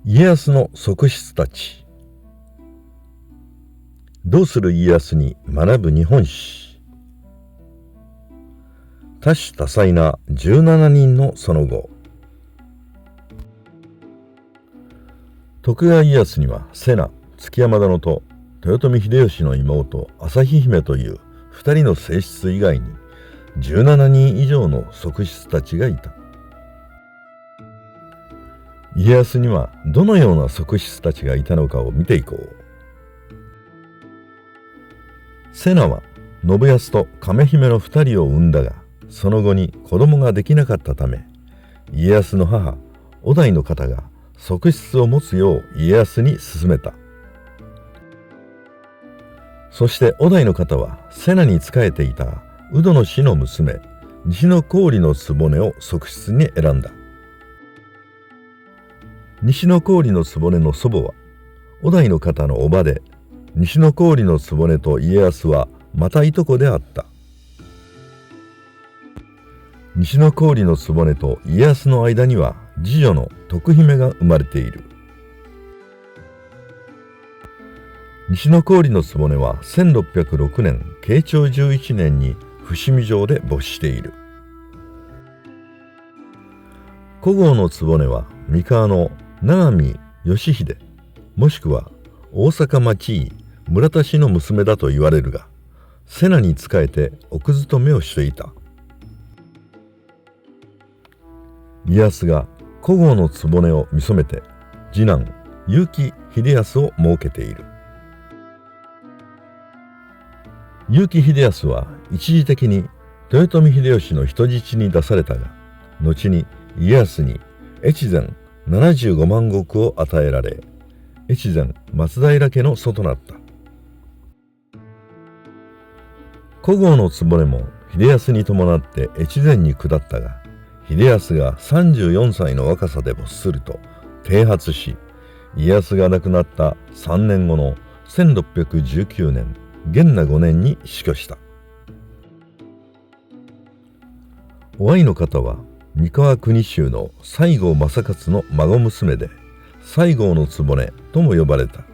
家康の側室たち。どうする家康に学ぶ日本史。多種多彩な17人のその後。徳川家康には瀬名、築山殿と豊臣秀吉の妹旭姫という2人の正室以外に17人以上の側室たちがいた。家康にはどのような側室たちがいたのかを見ていこう。瀬名は信康と亀姫の2人を産んだが、その後に子供ができなかったため、家康の母於大の方が側室を持つよう家康に勧めた。そして於大の方は瀬名に仕えていた鵜殿氏の娘西郡の局を側室に選んだ。西郡の局の祖母は於大の方の叔母で、西郡の局と家康はまたいとこであった。西郡の局と家康の間には次女の徳姫が生まれている。西郡の局は1606年慶長11年に伏見城で没している。小郷の局は三河の永見義秀もしくは大阪町井村田氏の娘だと言われるが、瀬名に仕えて奥勤めをしていた。家康が小郷の局を見初めて次男結城秀康を設けている。結城秀康は一時的に豊臣秀吉の人質に出されたが、後に家康に越前75万石を与えられ、越前松平家の祖となった。小郷の局も秀康に伴って越前に下ったが、秀康が34歳の若さで没すると剃髪し、家康が亡くなった3年後の1619年元和5年に死去した。於愛の方は三河国衆の西郷正勝の孫娘で、西郷の局とも呼ばれた。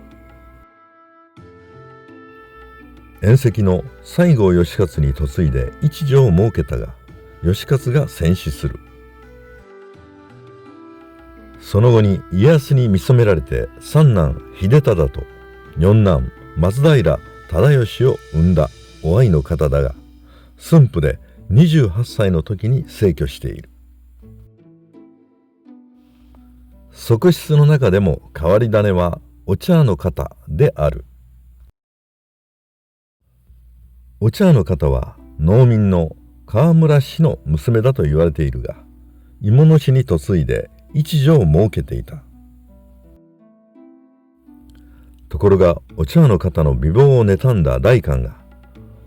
縁戚の西郷義勝に嫁いで一女を設けたが、義勝が戦死する。その後に家康に見初められて三男秀忠と四男松平忠義を生んだ於愛の方だが、駿府で28歳の時に逝去している。側室の中でも変わり種はお茶の方である。お茶の方は農民の河村氏の娘だと言われているが、芋野氏に嫁いで一女を設けていた。ところがお茶の方の美貌を妬んだ代官が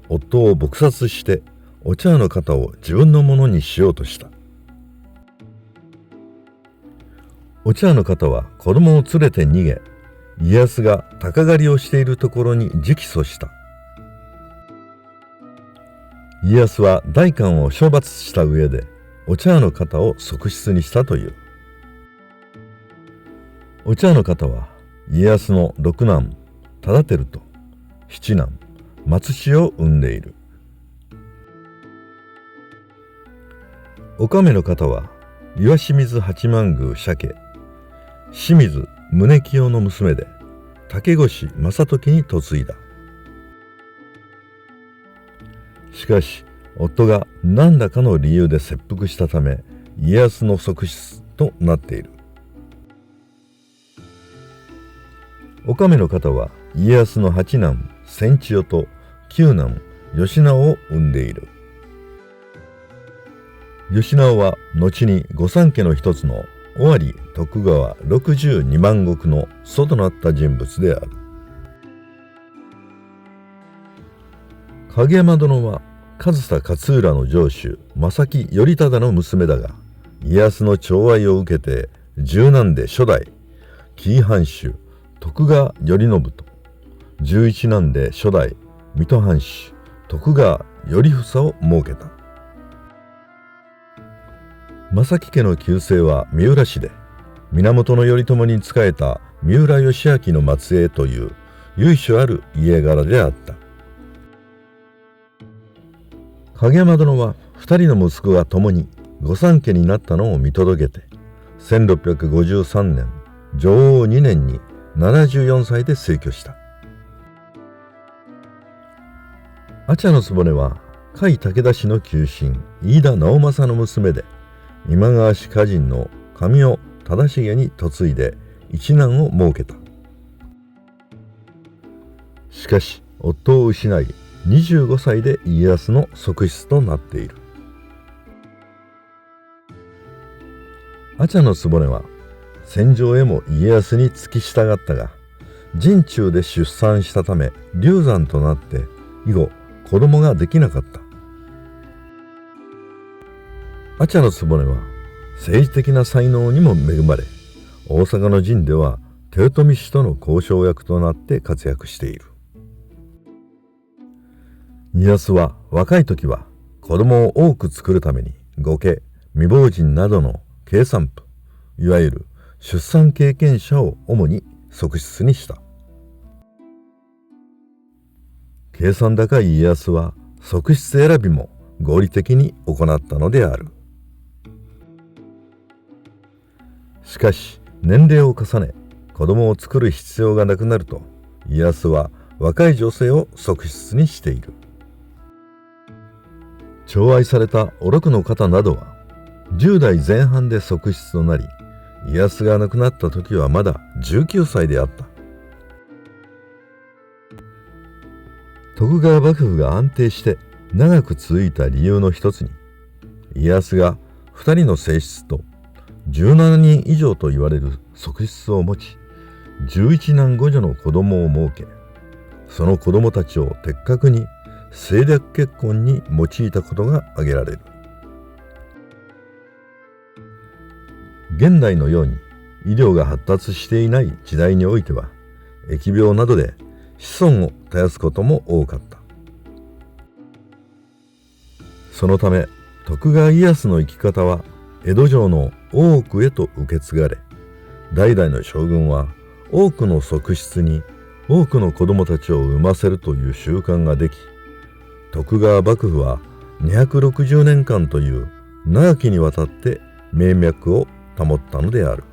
夫を撲殺してお茶の方を自分のものにしようとした。お茶の方は子供を連れて逃げ、家康が鷹狩りをしているところに直訴した。家康は代官を処罰した上でお茶の方を側室にしたという。お茶の方は家康の六男忠輝と七男松氏を生んでいる。おかめの方は岩清水八幡宮鮭清水宗清の娘で、竹越正時に嫁いだ。しかし夫が何らかの理由で切腹したため、家康の側室となっている。おかめの方は家康の八男千千代と九男義直を生んでいる。義直は後に御三家の一つの尾張徳川62万石の祖となった人物である。影山殿は上総勝浦の城主正木頼忠の娘だが、家康の寵愛を受けて十男で初代紀伊藩主徳川頼信と11男で初代水戸藩主徳川頼房を設けた。正木家の旧姓は三浦氏で、源頼朝に仕えた三浦義明の末裔という由緒ある家柄であった。影山殿は2人の息子が共に御三家になったのを見届けて、1653年承応2年に74歳で逝去した。阿茶局は甲斐武田氏の旧臣飯田直政の娘で、今川氏家人の神尾忠重に嫁いで一男を設けた。しかし夫を失い25歳で家康の側室となっている。阿茶局は戦場へも家康に付き従ったが、陣中で出産したため流産となって以後子供ができなかった。阿茶局は政治的な才能にも恵まれ、大阪の陣では豊臣氏との交渉役となって活躍している。家康は若い時は子供を多く作るために御家、未亡人などの継産婦、いわゆる出産経験者を主に側室にした。計算高い家康は側室選びも合理的に行ったのである。しかし年齢を重ね子供を作る必要がなくなると、家康は若い女性を側室にしている。寵愛されたお六の方などは10代前半で側室となり、家康が亡くなった時はまだ19歳であった。徳川幕府が安定して長く続いた理由の一つに、家康が2人の正室と17人以上と言われる側室を持ち、11男5女の子供を設け、その子供たちを的確に政略結婚に用いたことが挙げられる。現代のように医療が発達していない時代においては、疫病などで子孫を絶やすことも多かった。そのため徳川家康の生き方は江戸城の大奥へと受け継がれ、代々の将軍は多くの側室に多くの子供たちを産ませるという習慣ができ、徳川幕府は260年間という長きにわたって命脈を保ったのである。